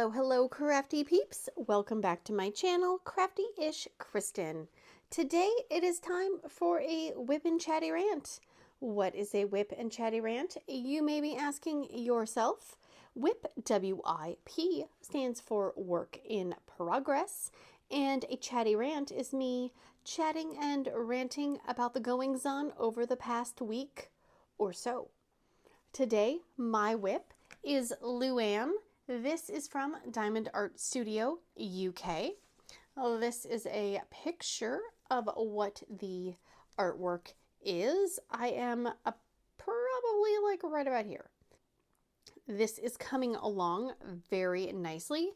Hello, hello, crafty peeps. Welcome back to my channel, Crafty-ish Kristyn. Today it is time for a WIP and Chatty Rant. What is a WIP and Chatty Rant? You may be asking yourself. WIP, W-I-P, stands for Work in Progress, and a Chatty Rant is me chatting and ranting about the goings-on over the past week or so. Today, my WIP is Luan. This is from Diamond Art Studio, UK. This is a picture of what the artwork is. I am probably like right about here. This is coming along very nicely.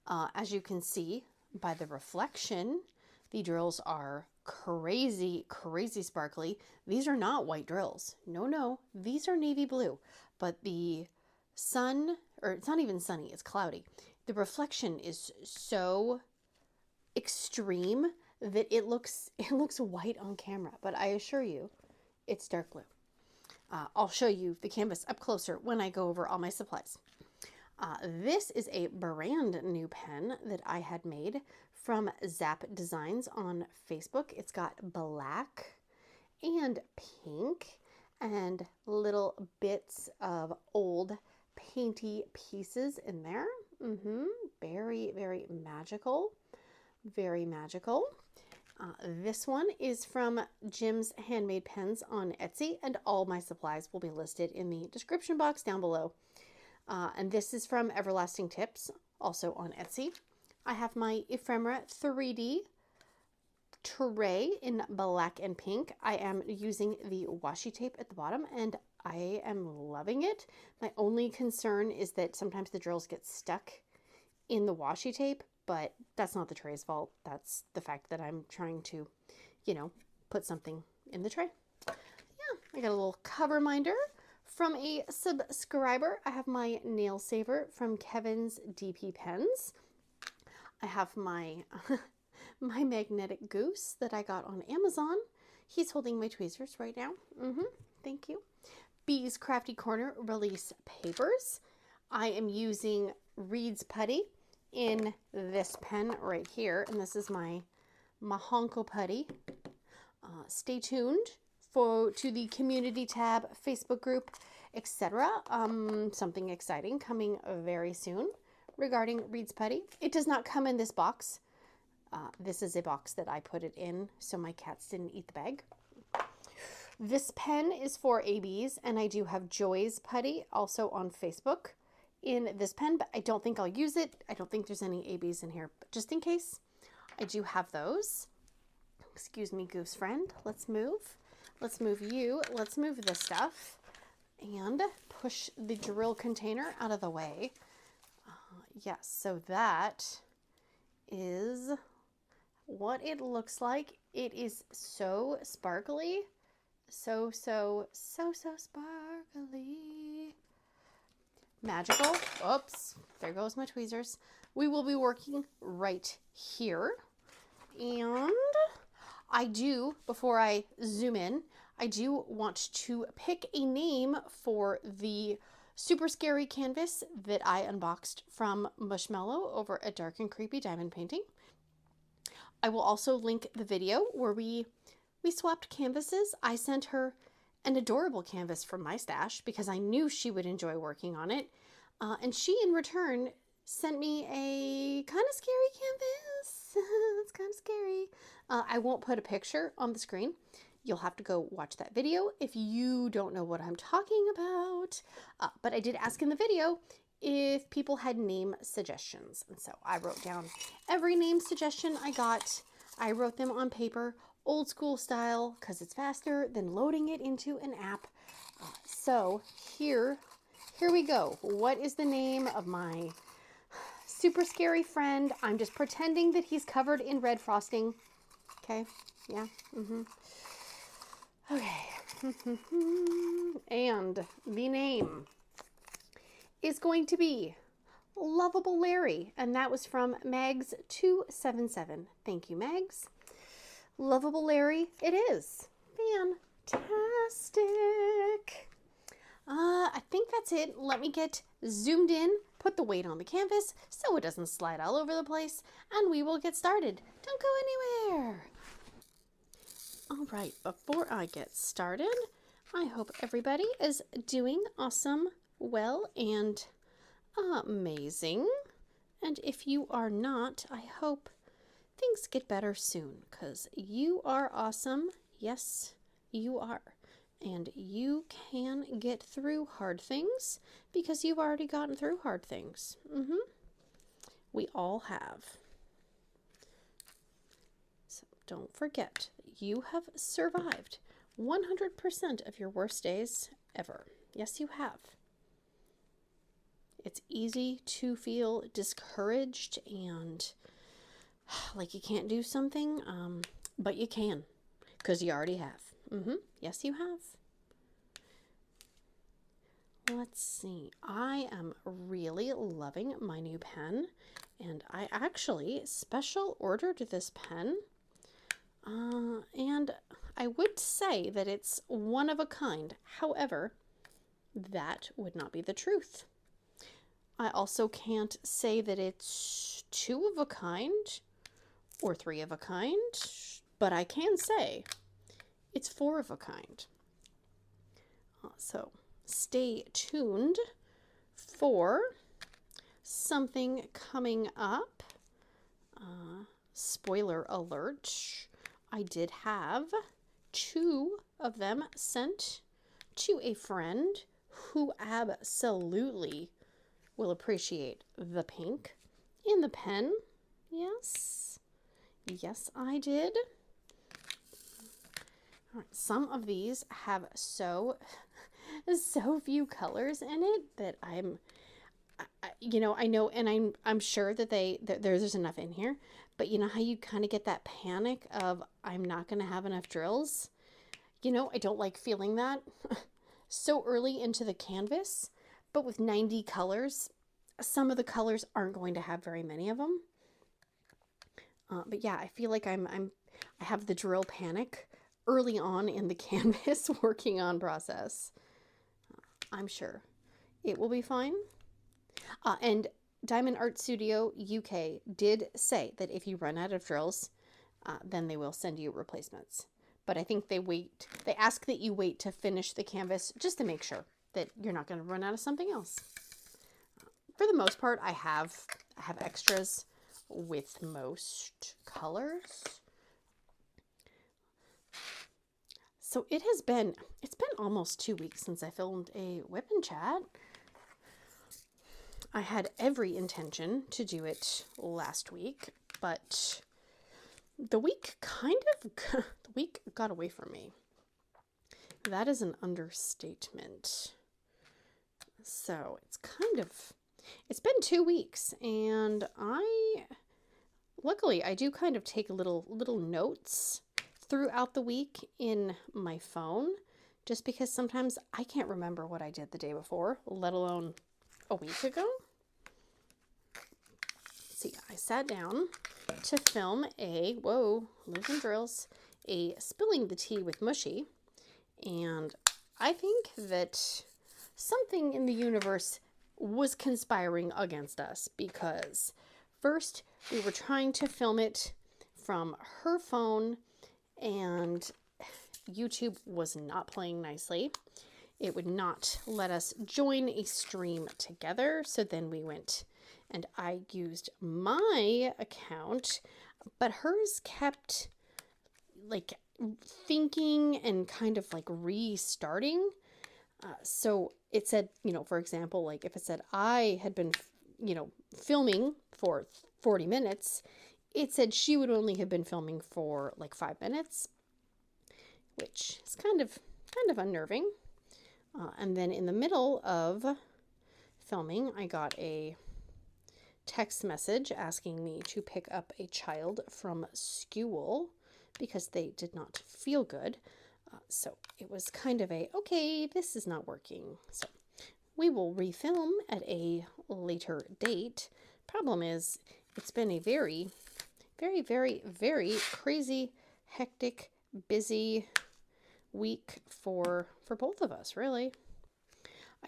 As you can see by the reflection, the drills are crazy, crazy sparkly. These are not white drills. No, these are navy blue. But the sun, or it's not even sunny, it's cloudy. The reflection is so extreme that it looks white on camera, but I assure you it's dark blue. I'll show you the canvas up closer when I go over all my supplies. This is a brand new pen that I had made from ZAP Designs on Facebook. It's got black and pink and little bits of old painty pieces in there. Very, very magical. Very magical. This one is from Jim's Handmade Pens on Etsy, and all my supplies will be listed in the description box down below. And this is from Everlasting Tips, also on Etsy. I have my Ephemera 3D tray in black and pink. I am using the washi tape at the bottom, and I am loving it. My only concern is that sometimes the drills get stuck in the washi tape, but that's not the tray's fault. That's the fact that I'm trying to, put something in the tray. Yeah, I got a little cover minder from a subscriber. I have my nail saver from Kevin's DP Pens. I have my my magnetic goose that I got on Amazon. He's holding my tweezers right now. Thank you. Bee's Crafty Corner release papers. I am using Reid's Putty in this pen right here, and this is my Mahonko Putty. Stay tuned to the community tab, Facebook group, etc. Something exciting coming very soon regarding Reid's Putty. It does not come in this box. This is a box that I put it in so my cats didn't eat the bag. This pen is for ABs, and I do have Joy's Putty also on Facebook in this pen, but I don't think I'll use it. I don't think there's any ABs in here, but just in case, I do have those. Excuse me, goose friend. Let's move. Let's move you. Let's move this stuff and push the drill container out of the way. Yes, so that is what it looks like. It is so sparkly. So sparkly. Magical. Oops, there goes my tweezers. We will be working right here. And I do, before I zoom in, I do want to pick a name for the super scary canvas that I unboxed from Mushmallow over at Dark and Creepy Diamond Painting. I will also link the video where we swapped canvases. I sent her an adorable canvas from my stash because I knew she would enjoy working on it. And she, in return, sent me a kind of scary canvas. It's kind of scary. I won't put a picture on the screen. You'll have to go watch that video if you don't know what I'm talking about. But I did ask in the video if people had name suggestions. And so I wrote down every name suggestion I got. I wrote them on paper, old school style, because it's faster than loading it into an app. So here we go. What is the name of my super scary friend? I'm just pretending that he's covered in red frosting. Okay, yeah, Okay. And the name is going to be Lovable Larry, and that was from Mags277. Thank you, Mags. Lovable Larry it is. Fantastic. I think that's it. Let me get zoomed in, put the weight on the canvas so it doesn't slide all over the place, and we will get started. Don't go anywhere. All right, before I get started, I hope everybody is doing awesome, well, and amazing. And if you are not, I hope things get better soon, because you are awesome. Yes, you are. And you can get through hard things because you've already gotten through hard things. We all have. So don't forget, you have survived 100% of your worst days ever. Yes, you have. It's easy to feel discouraged and like you can't do something, but you can, because you already have. Yes, you have. Let's see. I am really loving my new pen, and I actually special ordered this pen, and I would say that it's one of a kind. However, that would not be the truth. I also can't say that it's two of a kind or three of a kind, but I can say it's four of a kind. So stay tuned for something coming up. Spoiler alert, I did have two of them sent to a friend who absolutely will appreciate the pink in the pen. Yes, I did. All right, some of these have so few colors in it that I know, and I'm sure that there's enough in here, but you know how you kind of get that panic of I'm not going to have enough drills. I don't like feeling that so early into the canvas, but with 90 colors, some of the colors aren't going to have very many of them. But yeah, I feel like I have the drill panic early on in the canvas working on process. I'm sure it will be fine. And Diamond Art Studio UK did say that if you run out of drills, then they will send you replacements. But I think they ask that you wait to finish the canvas just to make sure that you're not going to run out of something else. For the most part, I have extras with most colors. So it's been almost 2 weeks since I filmed a WIP and Chat. I had every intention to do it last week, but the week got away from me. That is an understatement. So it's been 2 weeks, and luckily I do kind of take little notes throughout the week in my phone, just because sometimes I can't remember what I did the day before, let alone a week ago. See, I sat down to film losing drills, a spilling the tea with Mushy, and I think that something in the universe was conspiring against us, because first we were trying to film it from her phone and YouTube was not playing nicely. It would not let us join a stream together. So then we went and I used my account, but hers kept like thinking and kind of like restarting. So it said, for example, like if it said I had been, filming for 40 minutes, it said she would only have been filming for like 5 minutes, which is kind of unnerving. And then in the middle of filming, I got a text message asking me to pick up a child from school because they did not feel good. So it was kind of okay, this is not working. So we will refilm at a later date. Problem is, it's been a very, very, very, very crazy, hectic, busy week for both of us, really.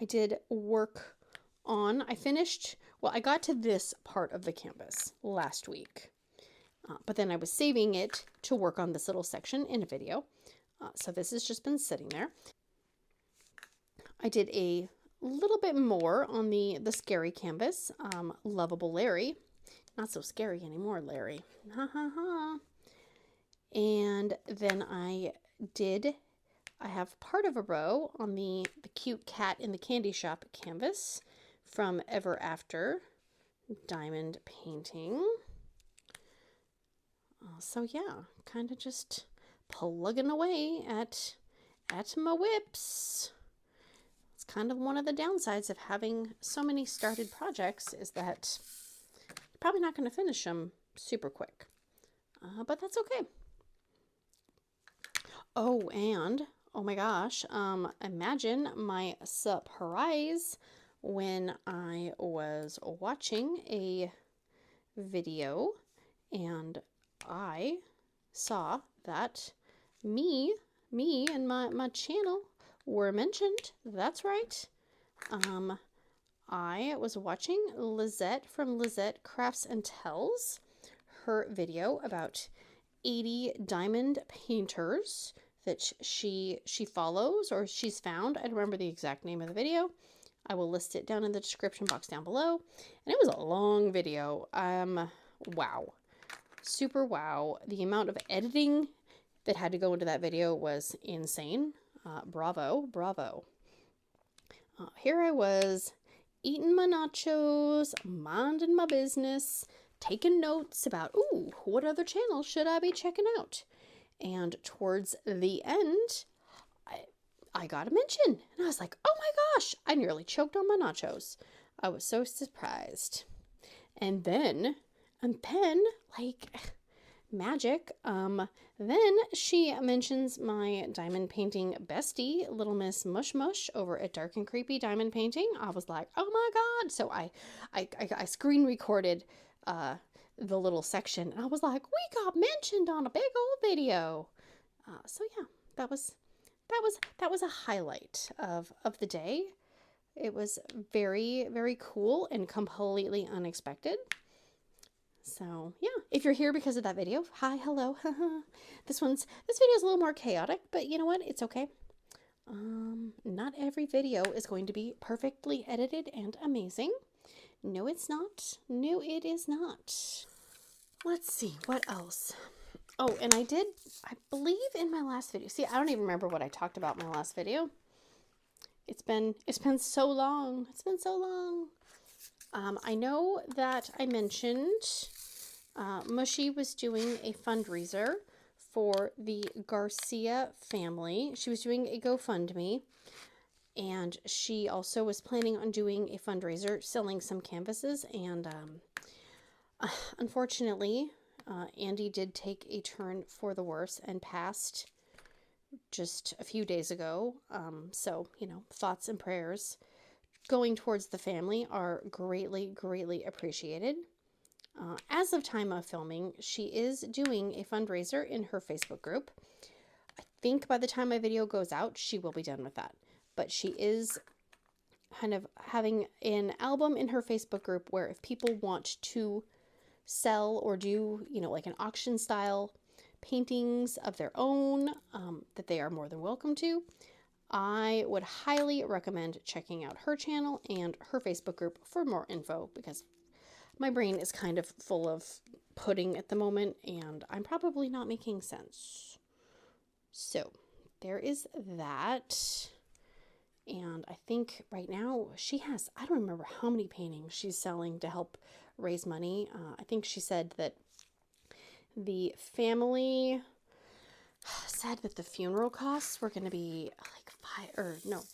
I did work on, I got to this part of the canvas last week, but then I was saving it to work on this little section in a video. So this has just been sitting there. I did a little bit more on the scary canvas, Lovable Larry. Not so scary anymore, Larry. Ha ha ha. And then I have part of a row on the cute cat in the candy shop canvas from Ever After diamond painting. So yeah, kind of just plugging away at my whips. It's kind of one of the downsides of having so many started projects is that you're probably not going to finish them super quick. But that's okay. Oh, and oh my gosh, imagine my surprise when I was watching a video and I saw that me and my channel were mentioned. That's right. I was watching Lisette from Lisette Crafts and Tells, her video about 80 diamond painters that she follows or she's found. I don't remember the exact name of the video. I will list it down in the description box down below. And it was a long video. Wow. Super wow. The amount of editing that had to go into that video was insane. Bravo, bravo. Here I was eating my nachos, minding my business, taking notes about, ooh, what other channels should I be checking out? And towards the end, I got a mention. And I was like, oh my gosh, I nearly choked on my nachos. I was so surprised. And then, like magic, then she mentions my diamond painting bestie, Little Miss Mush Mush over at Dark and Creepy Diamond Painting. I was like, oh my God. So I screen recorded the little section and I was like, we got mentioned on a big old video. So yeah, that was a highlight of the day. It was very, very cool and completely unexpected. So yeah, if you're here because of that video, hi, hello. This video is a little more chaotic, but you know what? It's okay. Not every video is going to be perfectly edited and amazing. No, it's not. No, it is not. Let's see, what else? Oh, and I believe in my last video. See, I don't even remember what I talked about in my last video. It's been so long. It's been so long. I know that I mentioned Mushy was doing a fundraiser for the Garcia family. She was doing a GoFundMe, and she also was planning on doing a fundraiser, selling some canvases, and unfortunately, Andy did take a turn for the worse and passed just a few days ago. So, you know, thoughts and prayers going towards the family are greatly, greatly appreciated. As of time of filming, she is doing a fundraiser in her Facebook group. I think by the time my video goes out, she will be done with that. But she is kind of having an album in her Facebook group where if people want to sell or do, you know, like an auction style paintings of their own, that they are more than welcome to. I would highly recommend checking out her channel and her Facebook group for more info because my brain is kind of full of pudding at the moment and I'm probably not making sense. So there is that. And I think right now she has, I don't remember how many paintings she's selling to help raise money. I think she said that the family said that the funeral costs were going to be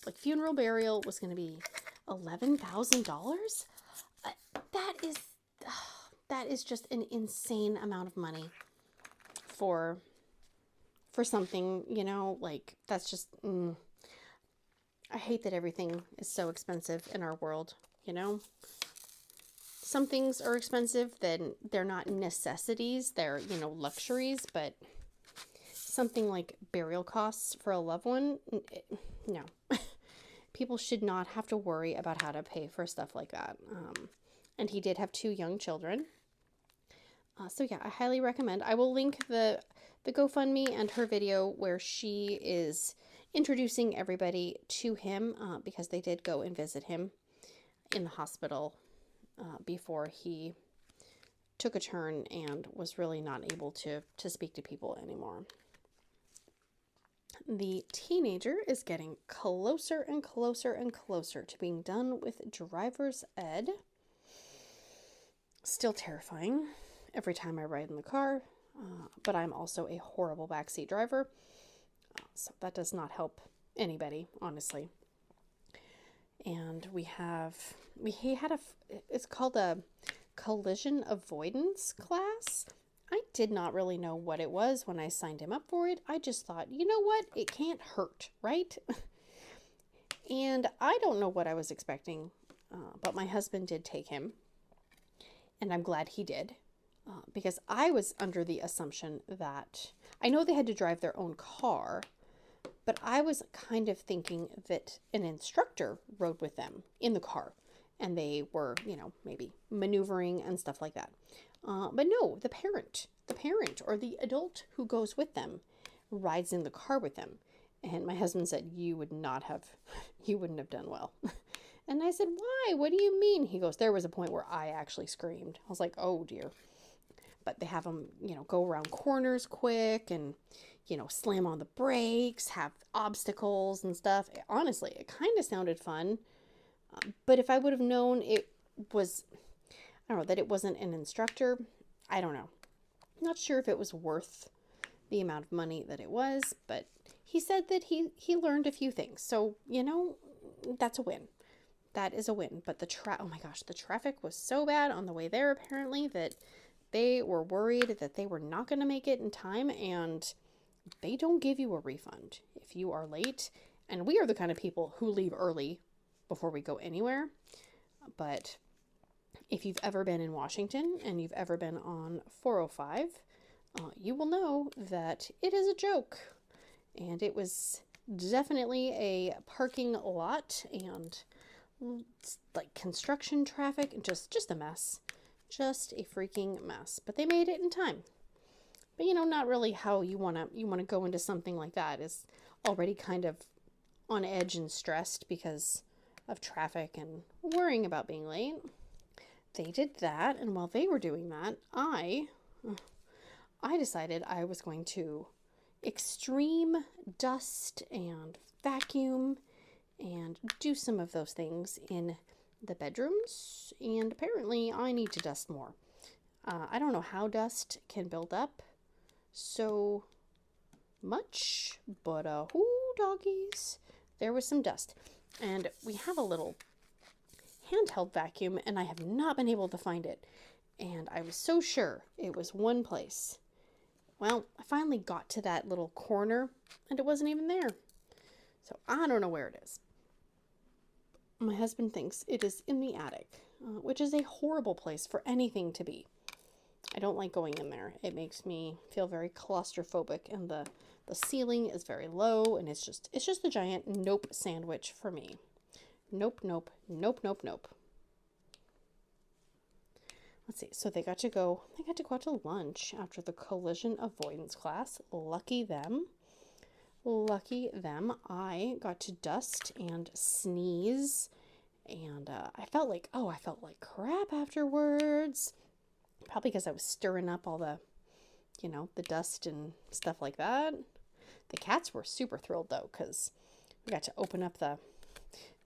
like funeral burial was going to be $11,000. That is just an insane amount of money for something, you know, like that's just, I hate that everything is so expensive in our world, you know. Some things are expensive, then they're not necessities, they're, you know, luxuries, but something like burial costs for a loved one, no. People should not have to worry about how to pay for stuff like that. And he did have 2 young children. So yeah, I highly recommend. I will link the GoFundMe and her video where she is introducing everybody to him, because they did go and visit him in the hospital before he took a turn and was really not able to speak to people anymore. The teenager is getting closer and closer and closer to being done with driver's ed. Still terrifying every time I ride in the car, but I'm also a horrible backseat driver, so that does not help anybody, honestly. And it's called a collision avoidance class. I did not really know what it was when I signed him up for it. I just thought, you know what? It can't hurt, right? And I don't know what I was expecting, but my husband did take him, and I'm glad he did, because I was under the assumption that, I know they had to drive their own car, but I was kind of thinking that an instructor rode with them in the car, and they were, maybe maneuvering and stuff like that. But no, the parent or the adult who goes with them rides in the car with them. And my husband said, you wouldn't have done well. And I said, why? What do you mean? He goes, there was a point where I actually screamed. I was like, oh dear. But they have them, go around corners quick and, slam on the brakes, have obstacles and stuff. Honestly, it kind of sounded fun. But if I would have known it was, I don't know, that it wasn't an instructor, I don't know. Not sure if it was worth the amount of money that it was, but he said that he learned a few things. So, that's a win. That is a win. But oh my gosh, the traffic was so bad on the way there, apparently, that they were worried that they were not going to make it in time, and they don't give you a refund if you are late. And we are the kind of people who leave early before we go anywhere. But if you've ever been in Washington and you've ever been on 405, you will know that it is a joke. And it was definitely a parking lot and like construction traffic, and just a mess. Just a freaking mess. But they made it in time. But not really how you want to go into something like that, is already kind of on edge and stressed because of traffic and worrying about being late. They did that, and while they were doing that, I decided I was going to extreme dust and vacuum and do some of those things in the bedrooms, and apparently I need to dust more. I don't know how dust can build up so much, but doggies, there was some dust. And we have a little handheld vacuum, and I have not been able to find it. And I was so sure it was one place. Well, I finally got to that little corner, and it wasn't even there. So I don't know where it is. My husband thinks it is in the attic, which is a horrible place for anything to be. I don't like going in there. It makes me feel very claustrophobic, and the ceiling is very low, and it's just a giant nope sandwich for me. Nope, nope, nope, nope, nope. Let's see. So they got to go out to lunch after the collision avoidance class. Lucky them. Lucky them. I got to dust and sneeze, and I felt like crap afterwards. Probably because I was stirring up all the dust and stuff like that. The cats were super thrilled though, because we got to open up the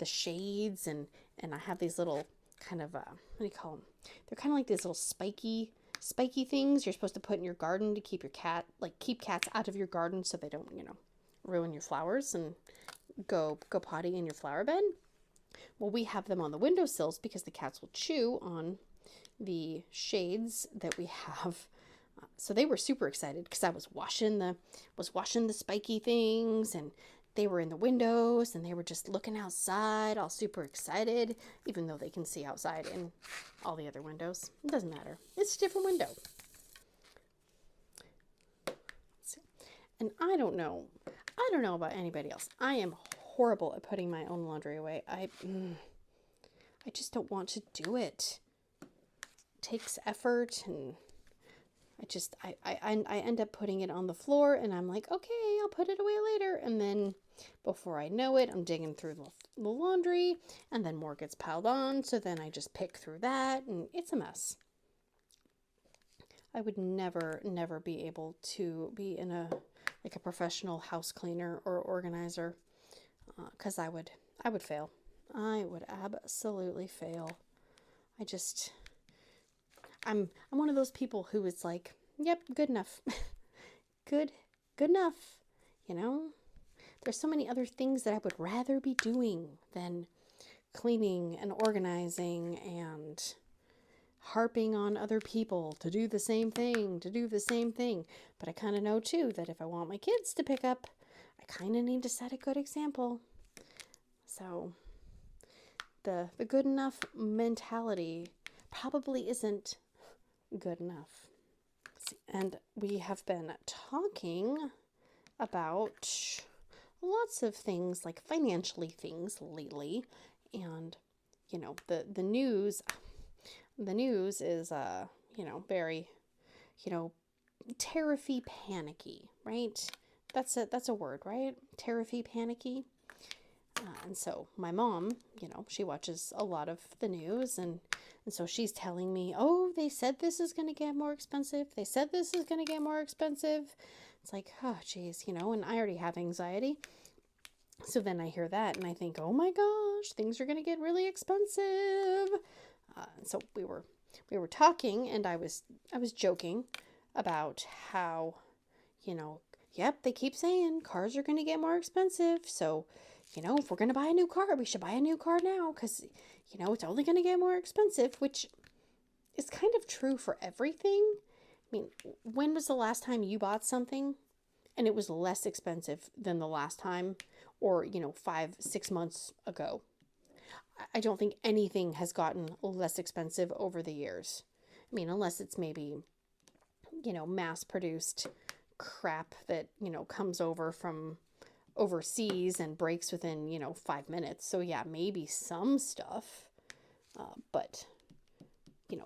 shades, and I have these little kind of what do you call them? They're kind of like these little spiky things you're supposed to put in your garden to keep keep cats out of your garden so they don't ruin your flowers and go potty in your flower bed. Well, we have them on the windowsills because the cats will chew on the shades that we have. So they were super excited because I was washing the spiky things, and they were in the windows, and they were just looking outside, all super excited, even though they can see outside in all the other windows. It doesn't matter. It's a different window. And I don't know about anybody else. I am horrible at putting my own laundry away. I just don't want to do it. It takes effort, and I end up putting it on the floor, and I'm like, okay, I'll put it away later. And then before I know it, I'm digging through the laundry, and then more gets piled on. So then I just pick through that, and it's a mess. I would never be able to be in a professional house cleaner or organizer, because I would fail. I would absolutely fail. I'm one of those people who is like, yep, good enough. good enough. You know, there's so many other things that I would rather be doing than cleaning and organizing and harping on other people to do the same thing. But I kind of know too that if I want my kids to pick up, I kind of need to set a good example. So the good enough mentality probably isn't good enough. And we have been talking about lots of things, like financially things lately. And, you know, the news is, very, tariffy panicky, right? That's a word, right? Tariffy panicky. And so my mom, she watches a lot of the news, and so she's telling me, oh, they said this is going to get more expensive. They said this is going to get more expensive. It's like, oh, geez, and I already have anxiety. So then I hear that and I think, oh my gosh, things are going to get really expensive. So we were talking, and I was joking about how, yep, they keep saying cars are going to get more expensive. So, if we're going to buy a new car, we should buy a new car now, because, it's only going to get more expensive, which is kind of true for everything. I mean, when was the last time you bought something and it was less expensive than the last time, or, 5-6 months ago? I don't think anything has gotten less expensive over the years. I mean, unless it's maybe, mass-produced crap that, comes over from overseas and breaks within, 5 minutes. So yeah, maybe some stuff, but,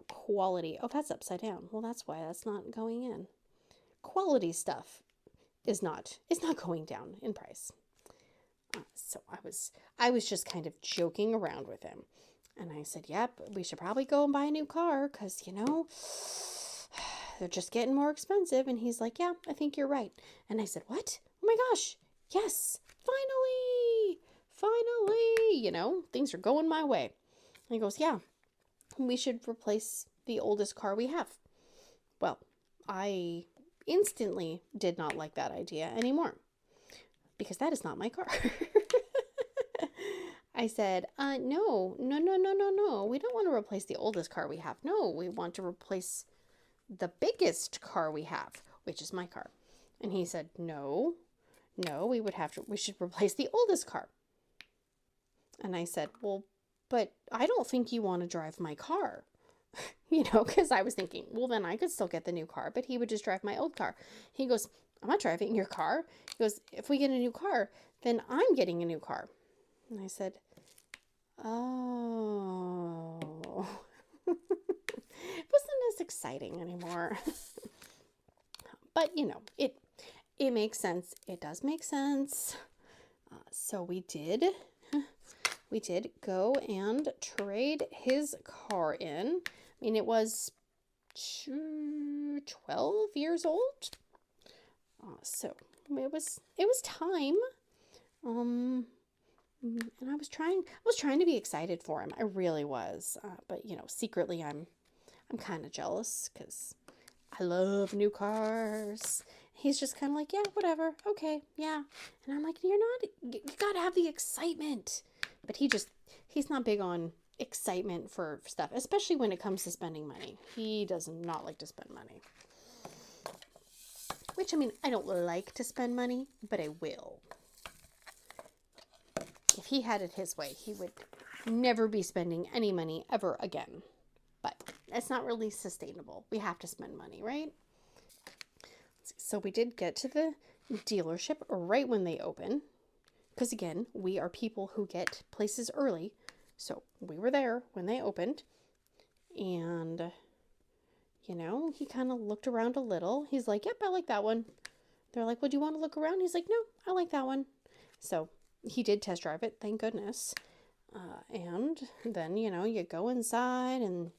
quality. Oh, that's upside down. Well, that's why that's not going in. Quality stuff is not going down in price. So I was just kind of joking around with him. And I said, yep, we should probably go and buy a new car, because, they're just getting more expensive. And he's like, yeah, I think you're right. And I said, what? Oh my gosh. Yes, finally, things are going my way. And he goes, yeah, we should replace the oldest car we have. Well, I instantly did not like that idea anymore, because that is not my car. I said, no. We don't want to replace the oldest car we have. No, we want to replace the biggest car we have, which is my car. And he said, no, we should replace the oldest car. And I said, well, but I don't think you want to drive my car. Because I was thinking, well, then I could still get the new car, but he would just drive my old car. He goes, I'm not driving your car. He goes, if we get a new car, then I'm getting a new car. And I said, oh, it wasn't as exciting anymore. But, it makes sense. It does make sense. So we did go and trade his car in. I mean, it was 12 years old. So it was time. And I was trying to be excited for him. I really was. But secretly I'm kind of jealous, because I love new cars. He's just kind of like, yeah, whatever. Okay, yeah. And I'm like, you gotta have the excitement. But he's not big on excitement for stuff, especially when it comes to spending money. He does not like to spend money. Which, I mean, I don't like to spend money, but I will. If he had it his way, he would never be spending any money ever again. But it's not really sustainable. We have to spend money, right? So we did get to the dealership right when they open, because again, we are people who get places early. So we were there when they opened, and, you know, he kind of looked around a little. He's like, yep, I like that one. They're like, well, do you want to look around? He's like, no, I like that one. So he did test drive it, thank goodness. And then, you know, you go inside, and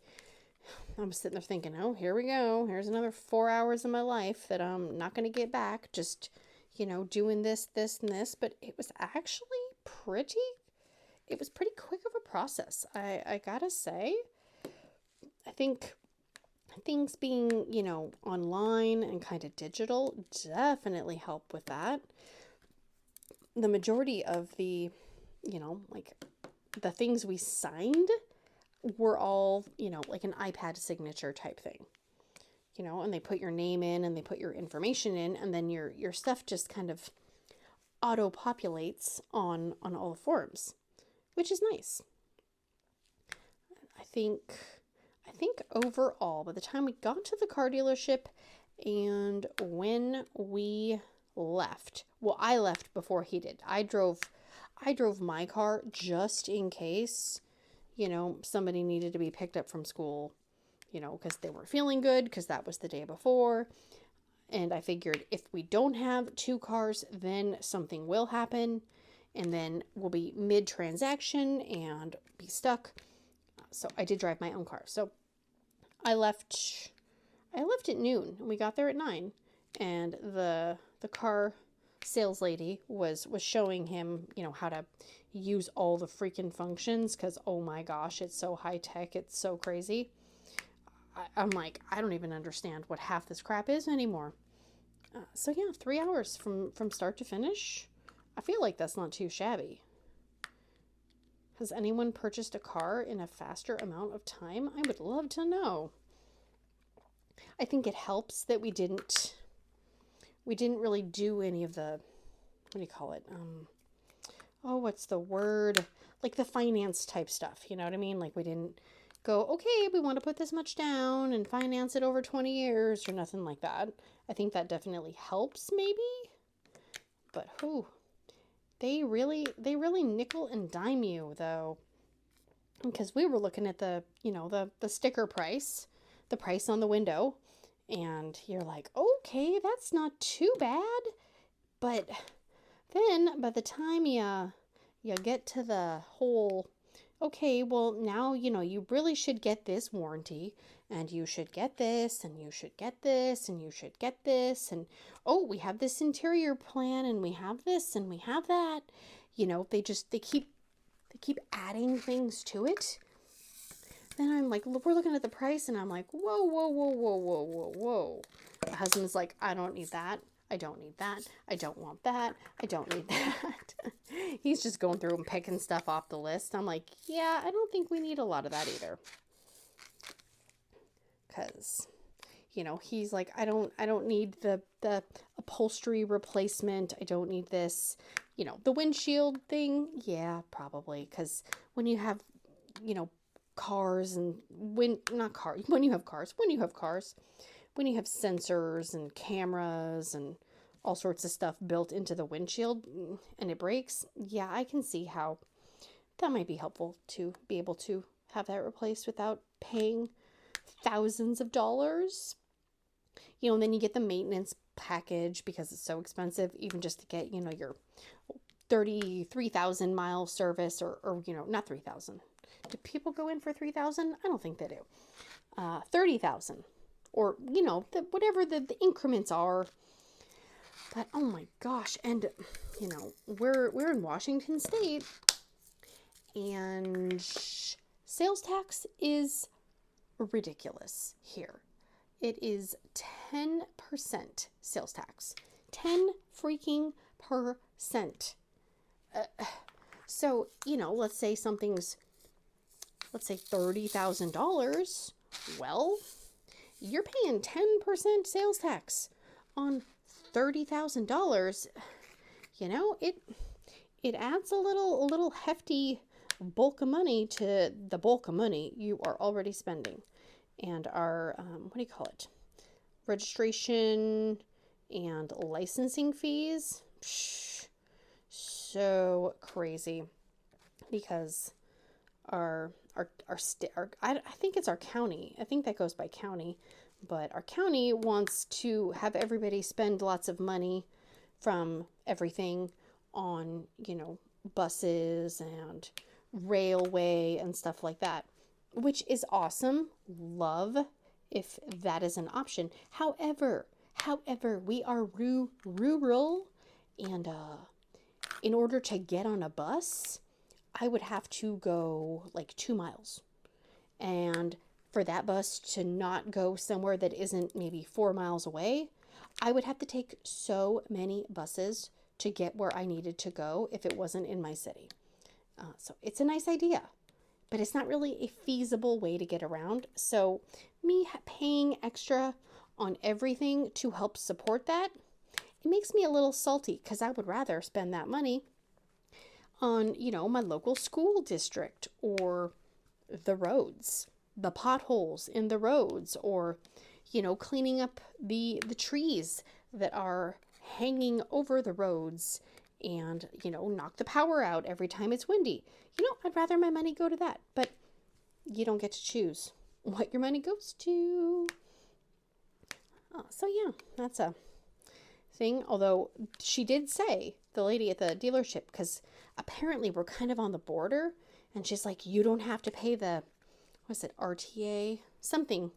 I'm sitting there thinking, oh, here we go. Here's another 4 hours of my life that I'm not going to get back. Just, you know, doing this, this, and this. But it was actually it was pretty quick of a process. I gotta say, I think things being, you know, online and kind of digital definitely help with that. The majority of the, you know, like the things we signed were all, you know, like an iPad signature type thing, you know, and they put your name in and they put your information in, and then your stuff just kind of auto populates on all the forms, which is nice. I think overall, by the time we got to the car dealership and when we left, well, I left before he did. I drove my car just in case, you know, somebody needed to be picked up from school, you know, because they weren't feeling good, because that was the day before. And I figured if we don't have 2 cars, then something will happen, and then we'll be mid-transaction and be stuck. So I did drive my own car. So I left at noon, and we got there at 9, and the car sales lady was showing him, you know, how to use all the freaking functions, because oh my gosh, it's so high tech, it's so crazy. I'm like, I don't even understand what half this crap is anymore. So yeah, 3 hours from start to finish. I feel like that's not too shabby. Has anyone purchased a car in a faster amount of time? I would love to know. I think it helps that we didn't really do any of the, what do you call it? What's the word? Like the finance type stuff, you know what I mean? Like we didn't go, okay, we want to put this much down and finance it over 20 years or nothing like that. I think that definitely helps maybe. But they really nickel and dime you though. Because we were looking at the, you know, the sticker price, the price on the window, and you're like, okay, that's not too bad. But then by the time you get to the whole, okay, well now, you know, you really should get this warranty, and you should get this, and you should get this, and you should get this, and oh, we have this interior plan, and we have this, and we have that. You know, they keep adding things to it. Then I'm like, we're looking at the price, and I'm like, whoa, whoa, whoa, whoa, whoa, whoa, whoa. My husband's like, I don't need that. I don't need that. I don't want that. I don't need that. He's just going through and picking stuff off the list. I'm like, yeah, I don't think we need a lot of that either. Because, you know, he's like, I don't need the upholstery replacement. I don't need this, you know, the windshield thing. Yeah, probably. Because when you have, you know, cars and when you have sensors and cameras and all sorts of stuff built into the windshield and it breaks, yeah, I can see how that might be helpful to be able to have that replaced without paying thousands of dollars. You know, and then you get the maintenance package because it's so expensive, even just to get, you know, your 33,000 mile service or, you know, not 3,000. Do people go in for 3,000? I don't think they do. 30,000 or, you know, whatever the increments are. But oh my gosh. And, you know, we're in Washington State, and sales tax is ridiculous here. It is 10% sales tax. 10 freaking percent. So, you know, let's say $30,000. Well, you're paying 10% sales tax on $30,000. You know, it adds a little hefty bulk of money to the bulk of money you are already spending. And our, what do you call it? Registration and licensing fees. so crazy because I think it's our county. I think that goes by county, but our county wants to have everybody spend lots of money from everything on, buses and railway and stuff like that, which is awesome. Love if that is an option. However, we are rural, and in order to get on a bus, I would have to go like 2 miles. And for that bus to not go somewhere that isn't maybe 4 miles away, I would have to take so many buses to get where I needed to go if it wasn't in my city. So it's a nice idea, but it's not really a feasible way to get around. So me paying extra on everything to help support that, it makes me a little salty because I would rather spend that money on, my local school district or the roads, the potholes in the roads, or, cleaning up the trees that are hanging over the roads and, knock the power out every time it's windy. I'd rather my money go to that, but you don't get to choose what your money goes to. So yeah, that's a thing. Although she did say, the lady at the dealership, because apparently we're kind of on the border, and she's like, you don't have to pay the, RTA, something,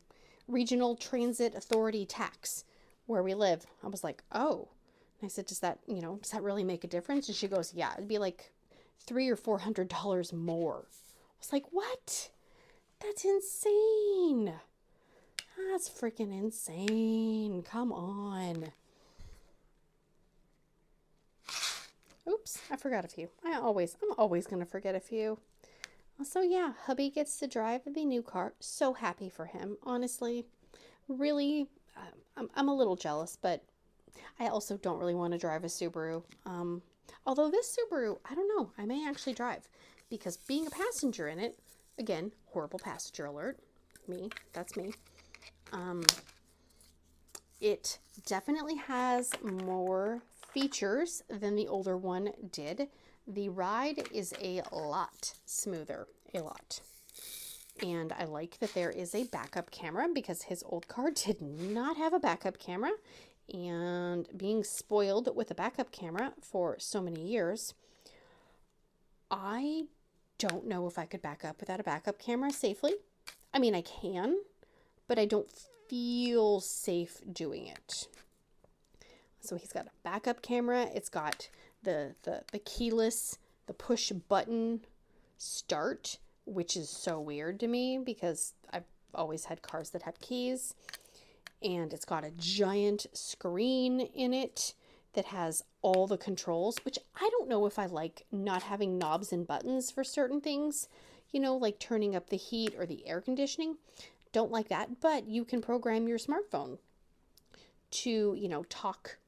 Regional Transit Authority tax where we live. I was like, oh. And I said, does that really make a difference? And she goes, yeah, it'd be like $300 or $400 more. I was like, what? That's insane. That's freaking insane. Come on. Oops, I forgot a few. I'm always going to forget a few. So yeah, hubby gets to drive the new car. So happy for him. Honestly, really, I'm a little jealous, but I also don't really want to drive a Subaru. Although this Subaru, I don't know, I may actually drive, because being a passenger in it, again, horrible passenger alert. That's me. It definitely has more features than the older one did. The ride is a lot smoother, a lot. And I like that there is a backup camera, because his old car did not have a backup camera. And being spoiled with a backup camera for so many years, I don't know if I could back up without a backup camera safely. I mean, I can, but I don't feel safe doing it. So he's got a backup camera. It's got the keyless, the push button start, which is so weird to me because I've always had cars that have keys. And it's got a giant screen in it that has all the controls, which I don't know if I like not having knobs and buttons for certain things, like turning up the heat or the air conditioning. Don't like that, but you can program your smartphone to, talk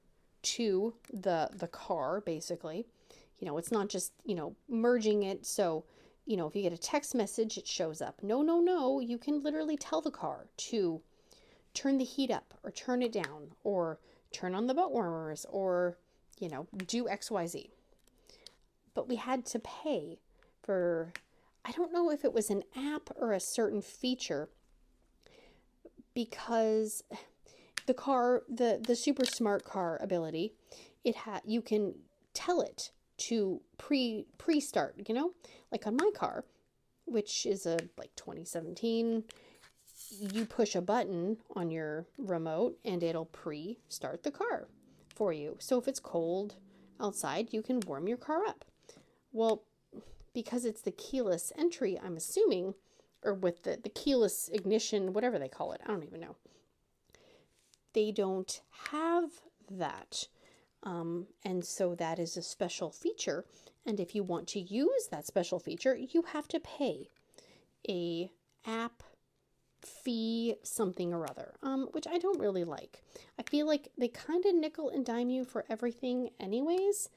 to the car, basically. It's not just, merging it. So, if you get a text message, it shows up. No. You can literally tell the car to turn the heat up or turn it down or turn on the butt warmers or, do XYZ. But we had to pay for, I don't know if it was an app or a certain feature, because the car, the super smart car ability, you can tell it to pre-start, like on my car, which is a 2017, you push a button on your remote and it'll pre-start the car for you. So if it's cold outside, you can warm your car up. Well, because it's the keyless entry, I'm assuming, or with the keyless ignition, whatever they call it, I don't even know. They don't have that. And so that is a special feature. And if you want to use that special feature, you have to pay a app fee something or other, which I don't really like. I feel like they kind of nickel and dime you for everything anyways.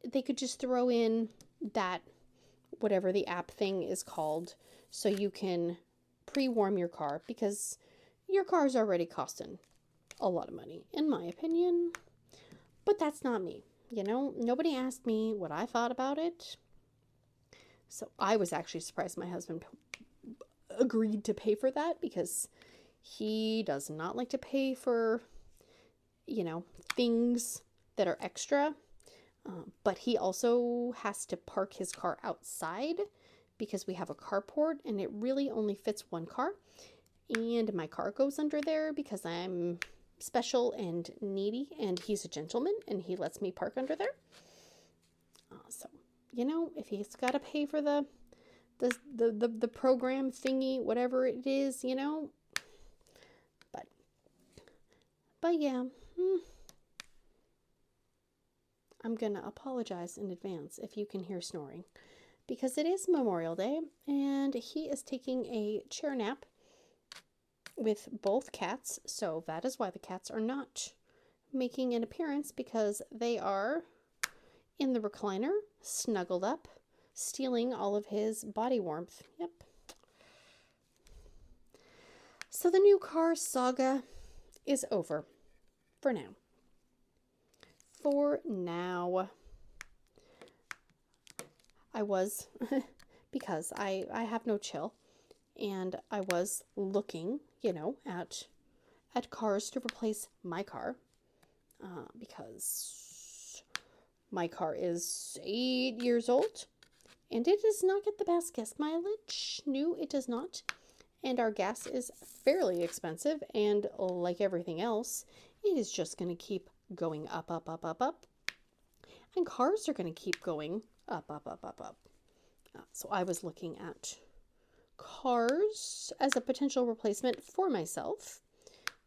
They could just throw in that, whatever the app thing is called, so you can pre-warm your car, because your car is already costing a lot of money, in my opinion. But that's not me. you know, nobody asked me what I thought about it. So I was actually surprised my husband agreed to pay for that, because he does not like to pay for, you know, things that are extra. But he also has to park his car outside because we have a carport and it really only fits one car. And my car goes under there because I'm special and needy, and he's a gentleman and he lets me park under there. So, you know, if he's got to pay for the program thingy, whatever it is, you know. But yeah, I'm gonna apologize in advance if you can hear snoring, because it is Memorial Day and he is taking a chair nap with both cats. So that is why the cats are not making an appearance, because they are in the recliner, snuggled up, stealing all of his body warmth. Yep. So the new car saga is over for now. For now. I was, because I have no chill, and I was looking, you know, at cars to replace my car, because my car is 8 years old and it does not get the best gas mileage. No, it does not. And our gas is fairly expensive, and like everything else, it is just going to keep going up, up, up, up, up. And cars are going to keep going up, up, up, up, up. So I was looking at cars as a potential replacement for myself.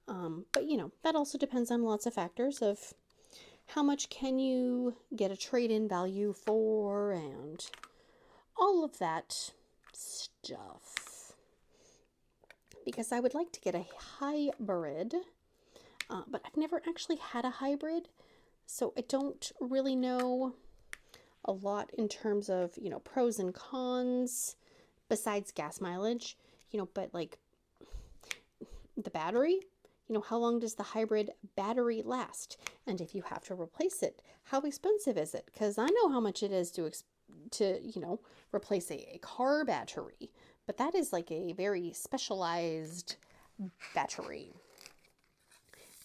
But, you know, that also depends on lots of factors of how much can you get a trade-in value for, and all of that stuff. Because I would like to get a hybrid, but I've never actually had a hybrid, so I don't really know a lot in terms of, you know, pros and cons besides gas mileage, you know. But like the battery, you know, how long does the hybrid battery last? And if you have to replace it, how expensive is it? Because I know how much it is to you know, replace a car battery, but that is like a very specialized battery,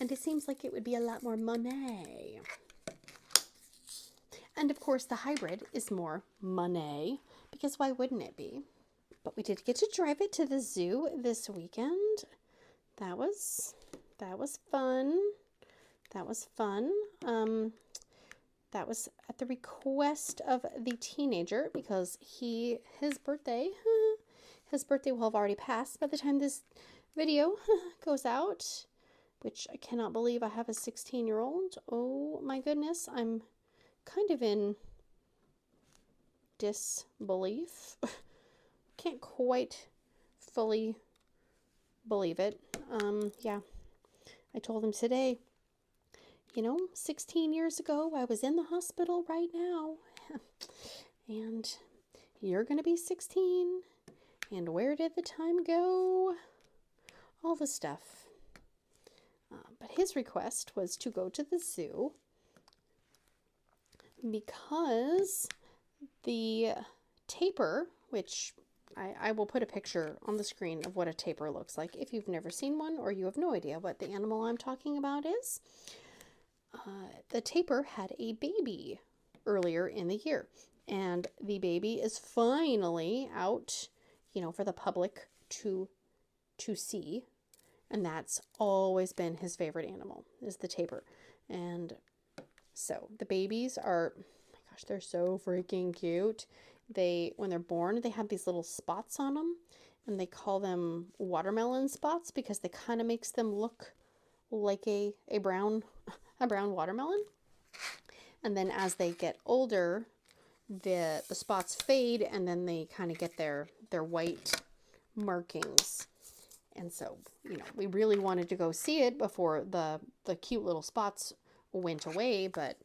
and it seems like it would be a lot more money. And of course the hybrid is more money, because why wouldn't it be? But we did get to drive it to the zoo this weekend. That was fun. That was fun. That was at the request of the teenager, because his birthday will have already passed by the time this video goes out, which I cannot believe I have a 16-year-old. Oh my goodness, I'm kind of in disbelief. Can't quite fully believe it. Yeah, I told him today, you know, 16 years ago, I was in the hospital right now. And you're going to be 16. And where did the time go? All the stuff. But his request was to go to the zoo, because the tapir, which I will put a picture on the screen of what a tapir looks like if you've never seen one or you have no idea what the animal I'm talking about is. The tapir had a baby earlier in the year, and the baby is finally out, you know, for the public to see, and that's always been his favorite animal, is the tapir. And so the babies are, oh my gosh, they're so freaking cute. When they're born, they have these little spots on them, and they call them watermelon spots, because they kind of makes them look like a brown watermelon. And then as they get older, the spots fade, and then they kind of get their white markings. And so, you know, we really wanted to go see it before the cute little spots went away, but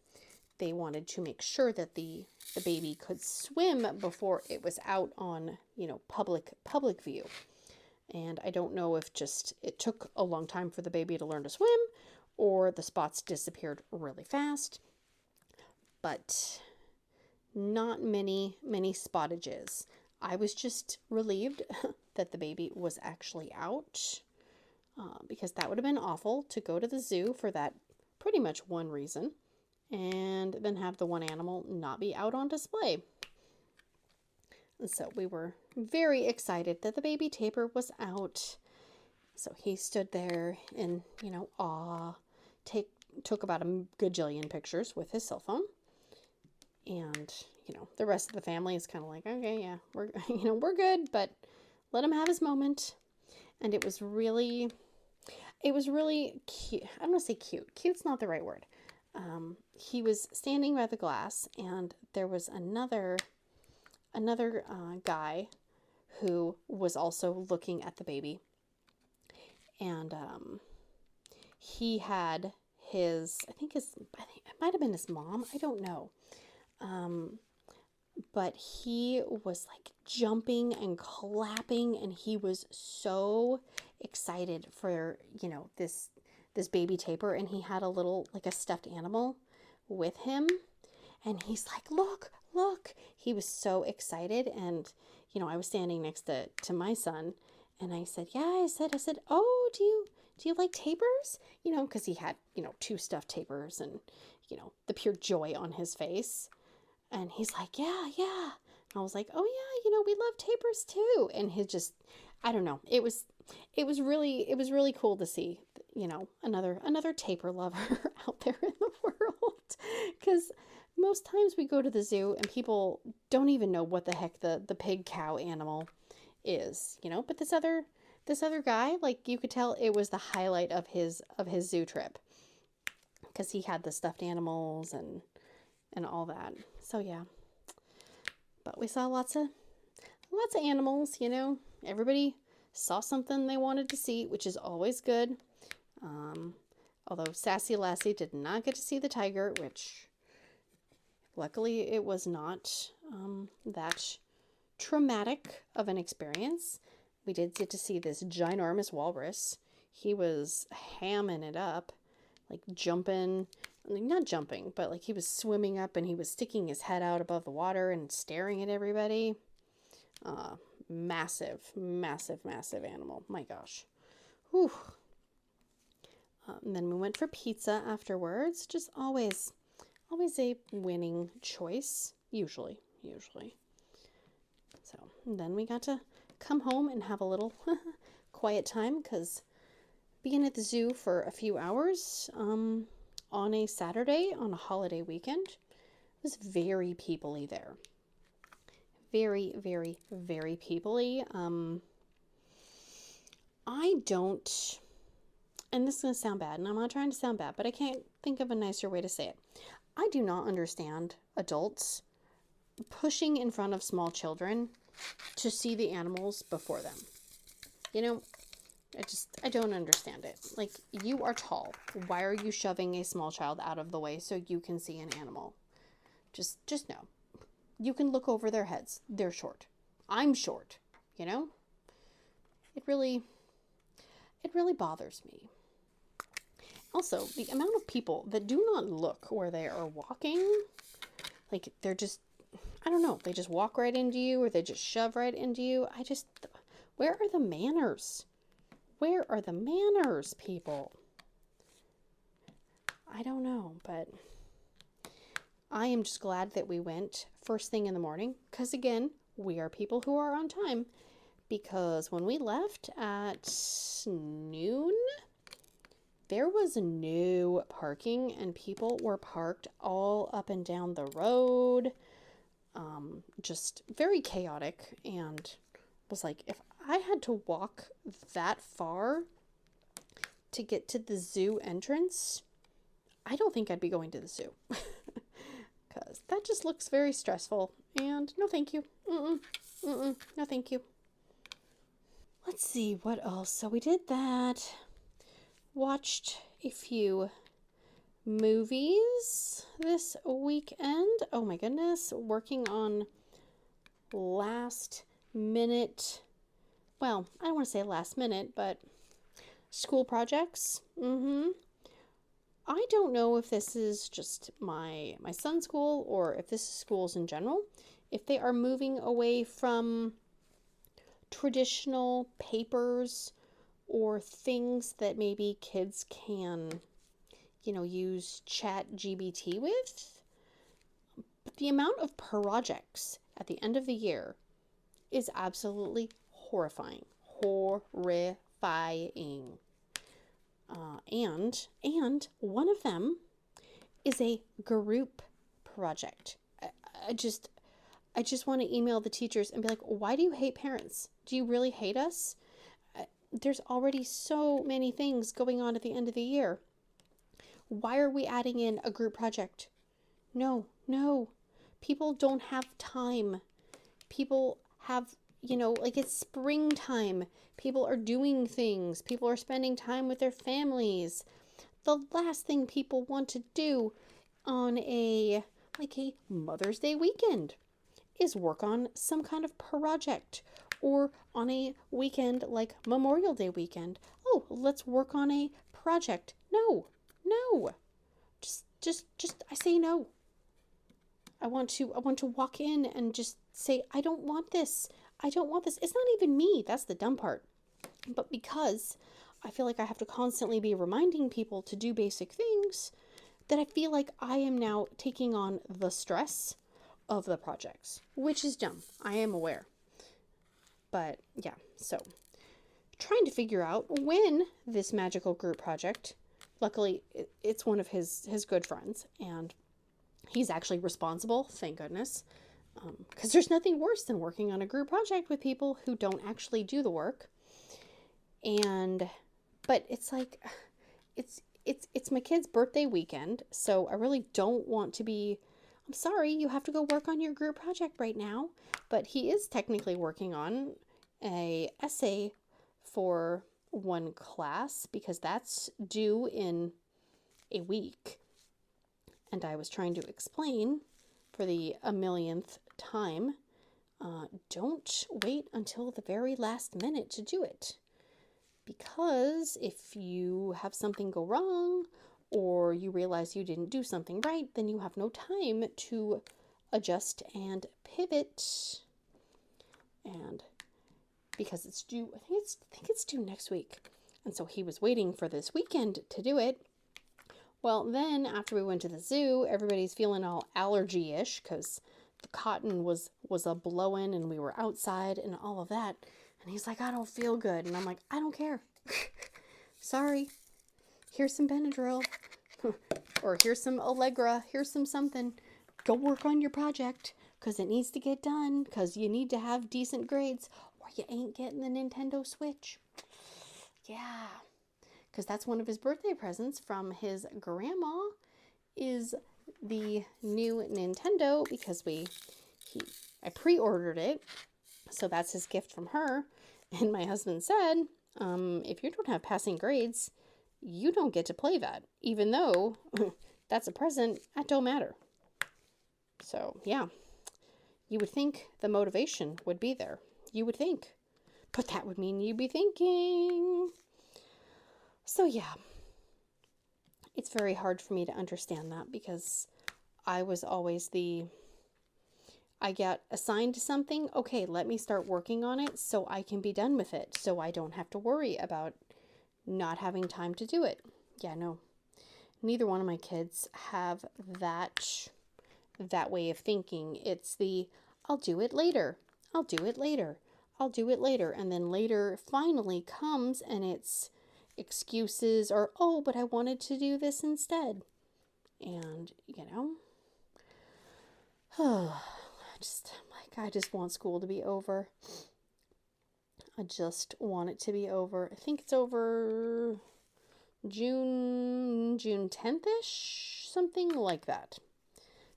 they wanted to make sure that the baby could swim before it was out on, you know, public view. And I don't know if just it took a long time for the baby to learn to swim, or the spots disappeared really fast. but not many spottages. I was just relieved that the baby was actually out, because that would have been awful to go to the zoo for that pretty much one reason and then have the one animal not be out on display. And so we were very excited that the baby tapir was out. So he stood there in, awe, took about a gajillion pictures with his cell phone. And, the rest of the family is kind of like, okay, yeah, we're good, but let him have his moment. And it was really cute. I don't want to say cute. Cute's not the right word. He was standing by the glass, and there was another guy who was also looking at the baby. And he had I think it might have been his mom. I don't know. But he was like jumping and clapping, and he was so excited for, this baby tapir, and he had a little, like a stuffed animal with him, and he's like, look, he was so excited. And, I was standing next to my son, and I said, I said, oh, do you like tapirs? Because he had, 2 stuffed tapirs, and, the pure joy on his face. And he's like, yeah. And I was like, oh yeah, we love tapirs too. And he just, I don't know. It was really cool to see, another tapir lover out there in the world. Because most times we go to the zoo and people don't even know what the heck the pig cow animal is, But this other guy, like, you could tell it was the highlight of his zoo trip, because he had the stuffed animals and all that. So yeah, but we saw lots of animals. Everybody saw something they wanted to see, which is always good. Although Sassy Lassie did not get to see the tiger, which luckily it was not that traumatic of an experience. We did get to see this ginormous walrus. He was hamming it up, like jumping. Not jumping, but like he was swimming up, and he was sticking his head out above the water and staring at everybody. Massive animal. My gosh. Whew. And then we went for pizza afterwards. Just always a winning choice. Usually. So then we got to come home and have a little quiet time, because being at the zoo for a few hours, on a Saturday, on a holiday weekend, it was very people-y there. Very, very, very people-y. I don't, and this is going to sound bad, and I'm not trying to sound bad, but I can't think of a nicer way to say it. I do not understand adults pushing in front of small children to see the animals before them. I don't understand it. Like, you are tall. Why are you shoving a small child out of the way so you can see an animal? Just no. You can look over their heads. They're short. I'm short, It really bothers me. Also, the amount of people that do not look where they are walking, like, they're just, I don't know, they just walk right into you, or they just shove right into you. Where are the manners? Where are the manners, people? I don't know, but I am just glad that we went first thing in the morning, because again, we are people who are on time, because when we left at noon, there was no parking, and people were parked all up and down the road. Just very chaotic, and was like, if I had to walk that far to get to the zoo entrance, I don't think I'd be going to the zoo. Because that just looks very stressful. And no thank you. No thank you. Let's see what else. So we did that. Watched a few movies this weekend. Oh my goodness. Working on last minute. Well, I don't want to say last minute, but school projects. I don't know if this is just my son's school or if this is schools in general, if they are moving away from traditional papers or things that maybe kids can, use ChatGPT with. But the amount of projects at the end of the year is absolutely horrifying. Horrifying. And one of them is a group project. I just want to email the teachers and be like, why do you hate parents? Do you really hate us? There's already so many things going on at the end of the year. Why are we adding in a group project? No. People don't have time. People have, it's springtime. People are doing things. People are spending time with their families. The last thing people want to do on a Mother's Day weekend is work on some kind of project, or on a weekend like Memorial Day weekend. Oh, let's work on a project. No. Just I say no. I want to walk in and just say, I don't want this. It's not even me. That's the dumb part. But because I feel like I have to constantly be reminding people to do basic things, that I feel like I am now taking on the stress of the projects, which is dumb. I am aware. But yeah, so trying to figure out when this magical group project, luckily it's one of his good friends, and he's actually responsible, thank goodness, because there's nothing worse than working on a group project with people who don't actually do the work. But it's like, it's my kid's birthday weekend, so I really don't want to be, I'm sorry, you have to go work on your group project right now. But he is technically working on a essay for one class, because that's due in a week. And I was trying to explain for the 1,000,000th time, don't wait until the very last minute to do it. Because if you have something go wrong, or you realize you didn't do something right, then you have no time to adjust and pivot. And because it's due, I think it's due next week. And so he was waiting for this weekend to do it. Well, then after we went to the zoo, everybody's feeling all allergy-ish because the cotton was a blowing and we were outside and all of that. And he's like, I don't feel good. And I'm like, I don't care. Sorry. Here's some Benadryl. Or here's some Allegra. Here's some something. Go work on your project because it needs to get done, because you need to have decent grades or you ain't getting the Nintendo Switch. Yeah. Because that's one of his birthday presents from his grandma, is the new Nintendo, because I pre-ordered it. So that's his gift from her. And my husband said, if you don't have passing grades, you don't get to play that. Even though that's a present, that don't matter. So, yeah. You would think the motivation would be there. You would think. But that would mean you'd be thinking. So, yeah. It's very hard for me to understand that, because I was always I get assigned to something, okay, let me start working on it so I can be done with it, so I don't have to worry about not having time to do it. Yeah, no. Neither one of my kids have that way of thinking. It's I'll do it later. I'll do it later. I'll do it later. And then later finally comes and it's excuses or, oh, but I wanted to do this instead. And, I just want school to be over. I just want it to be over. I think it's over June 10th-ish, something like that.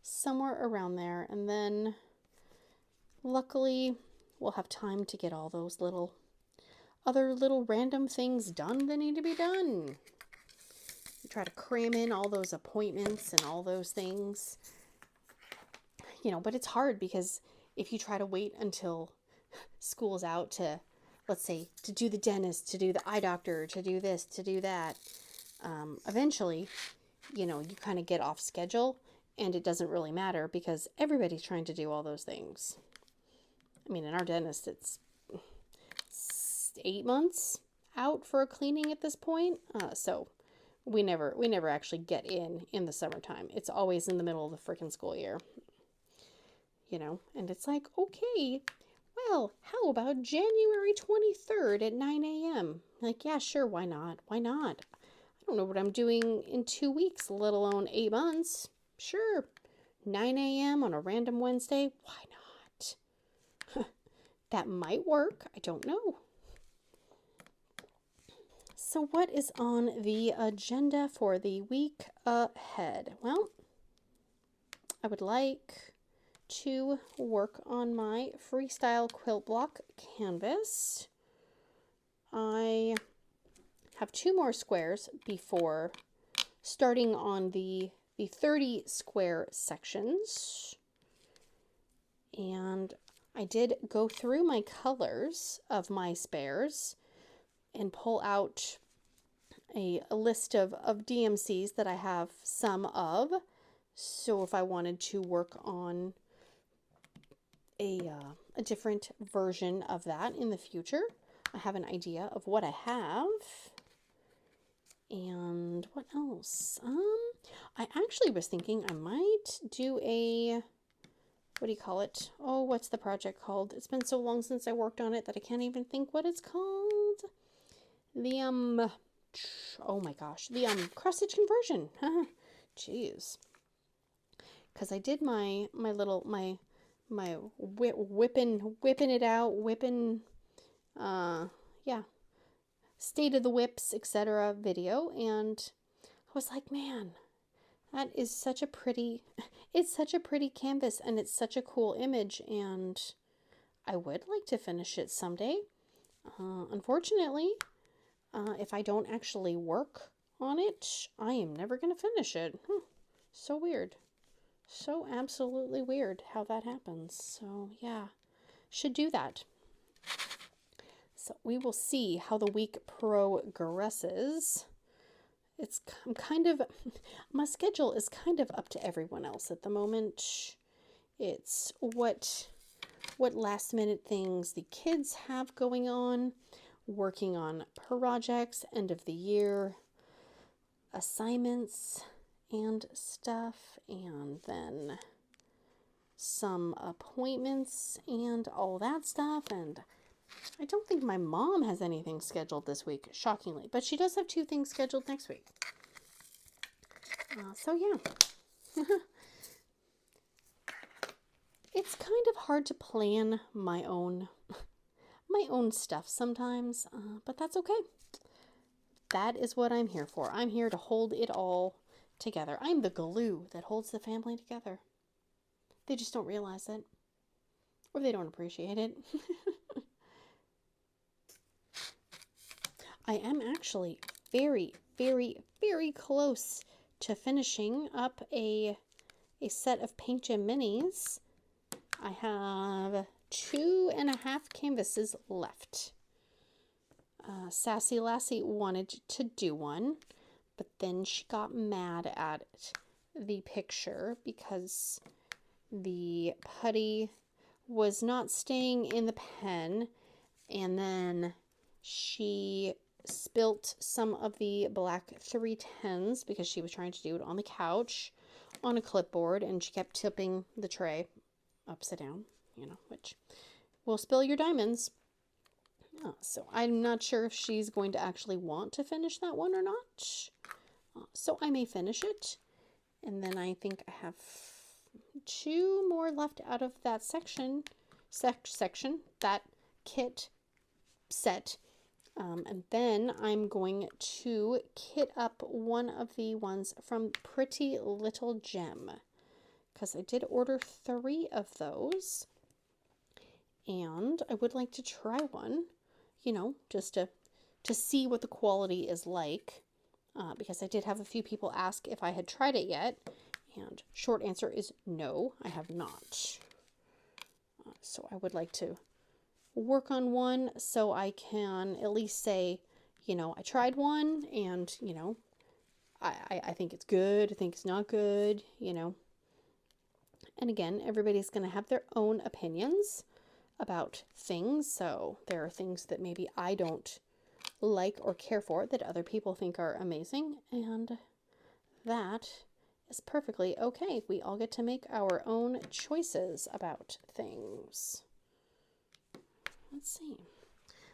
Somewhere around there. And then luckily we'll have time to get all those other little random things done that need to be done. Try to cram in all those appointments and all those things. But it's hard, because if you try to wait until school's out to, let's say, to do the dentist, to do the eye doctor, to do this, to do that, eventually you know, you kind of get off schedule and it doesn't really matter because everybody's trying to do all those things. I mean, in our dentist, it's 8 months out for a cleaning at this point. So we never actually get in the summertime. It's always in the middle of the freaking school year, you know, and it's like, okay, well, how about January 23rd at 9 a.m.? Like, yeah, sure. Why not? Why not? I don't know what I'm doing in 2 weeks, let alone 8 months. Sure. 9 a.m. on a random Wednesday. Why not? That might work. I don't know. So what is on the agenda for the week ahead? Well, I would like to work on my freestyle quilt block canvas. I have 2 more squares before starting on the 30 square sections. And I did go through my colors of my spares and pull out a list of DMCs that I have some of. So if I wanted to work on a different version of that in the future, I have an idea of what I have. And what else? I actually was thinking I might do a, what do you call it? Oh, what's the project called? It's been so long since I worked on it that I can't even think what it's called. The, oh my gosh, the, cross-stitch conversion. Jeez. Because I did my whipping it out, yeah, state of the whips, etc. video, and I was like, man, that is such a pretty, it's such a pretty canvas, and it's such a cool image, and I would like to finish it someday. Unfortunately, if I don't actually work on it, I am never going to finish it. So weird. So absolutely weird how that happens. So yeah, should do that. So we will see how the week progresses. I'm kind of, my schedule is kind of up to everyone else at the moment. It's what last minute things the kids have going on, working on projects, end of the year, assignments and stuff, and then some appointments and all that stuff. And I don't think my mom has anything scheduled this week, shockingly, but she does have 2 things scheduled next week. So yeah, it's kind of hard to plan my own stuff sometimes, but that's okay. That is what I'm here for. I'm here to hold it all together. I'm the glue that holds the family together. They just don't realize it, or they don't appreciate it. I am actually very, very, very close to finishing up a set of Paint Gem minis. I have 2.5 canvases left. Sassy Lassie wanted to do one, but then she got mad at the picture because the putty was not staying in the pen, and then she spilt some of the black 310s because she was trying to do it on the couch on a clipboard, and she kept tipping the tray upside down, you know, which will spill your diamonds. So I'm not sure if she's going to actually want to finish that one or not. So I may finish it. And then I think I have 2 more left out of that that kit set. And then I'm going to kit up one of the ones from Pretty Little Gem, because I did order 3 of those, and I would like to try one, you know, just to see what the quality is like, because I did have a few people ask if I had tried it yet, and short answer is no, I have not. So I would like to work on one so I can at least say, you know, I tried one, and, you know, I think it's good, I think it's not good, you know. And again, everybody's going to have their own opinions about things. So there are things that maybe I don't like or care for that other people think are amazing. And that is perfectly okay. We all get to make our own choices about things. Let's see.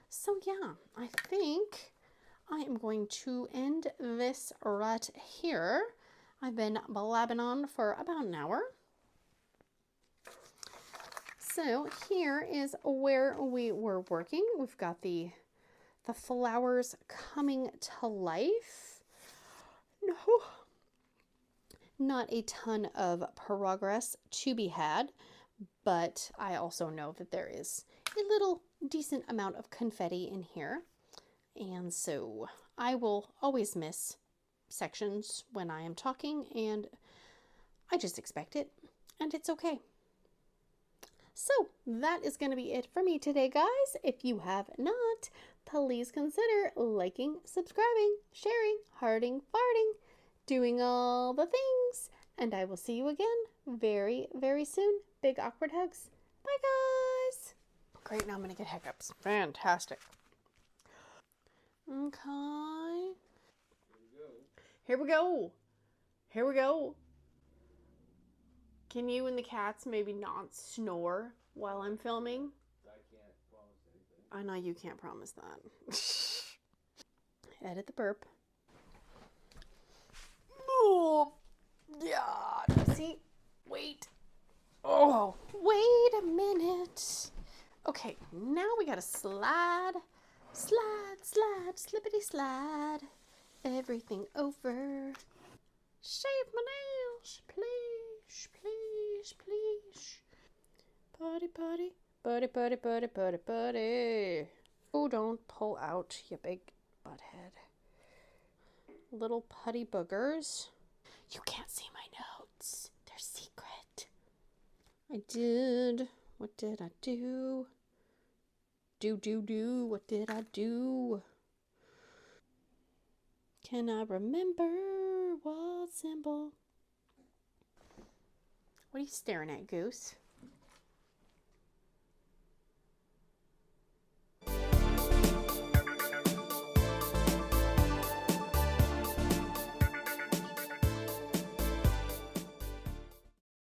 So yeah, I think I am going to end this right here. I've been blabbing on for about an hour. So here is where we were working. We've got the flowers coming to life. No, not a ton of progress to be had, but I also know that there is a little decent amount of confetti in here. And so I will always miss sections when I am talking, and I just expect it, and it's okay. So that is going to be it for me today, guys. If you have not, please consider liking, subscribing, sharing, hearting, farting, doing all the things. And I will see you again very, very soon. Big awkward hugs. Bye, guys. Great, now I'm going to get hiccups. Fantastic. Okay. Here we go. Here we go. Can you and the cats maybe not snore while I'm filming? I can't promise anything. I know you can't promise that. Edit the burp. Oh, yeah. See? Wait. Oh, wait a minute. Okay, now we gotta slide, slippity slide, everything over. Shave my nails, please, please, please. Putty, putty, putty, putty, putty, putty, putty. Oh, don't pull out, you big butthead. Little putty boogers. You can't see my notes. They're secret. I did. What did I do? Do. What did I do? Can I remember what symbol? What are you staring at, Goose?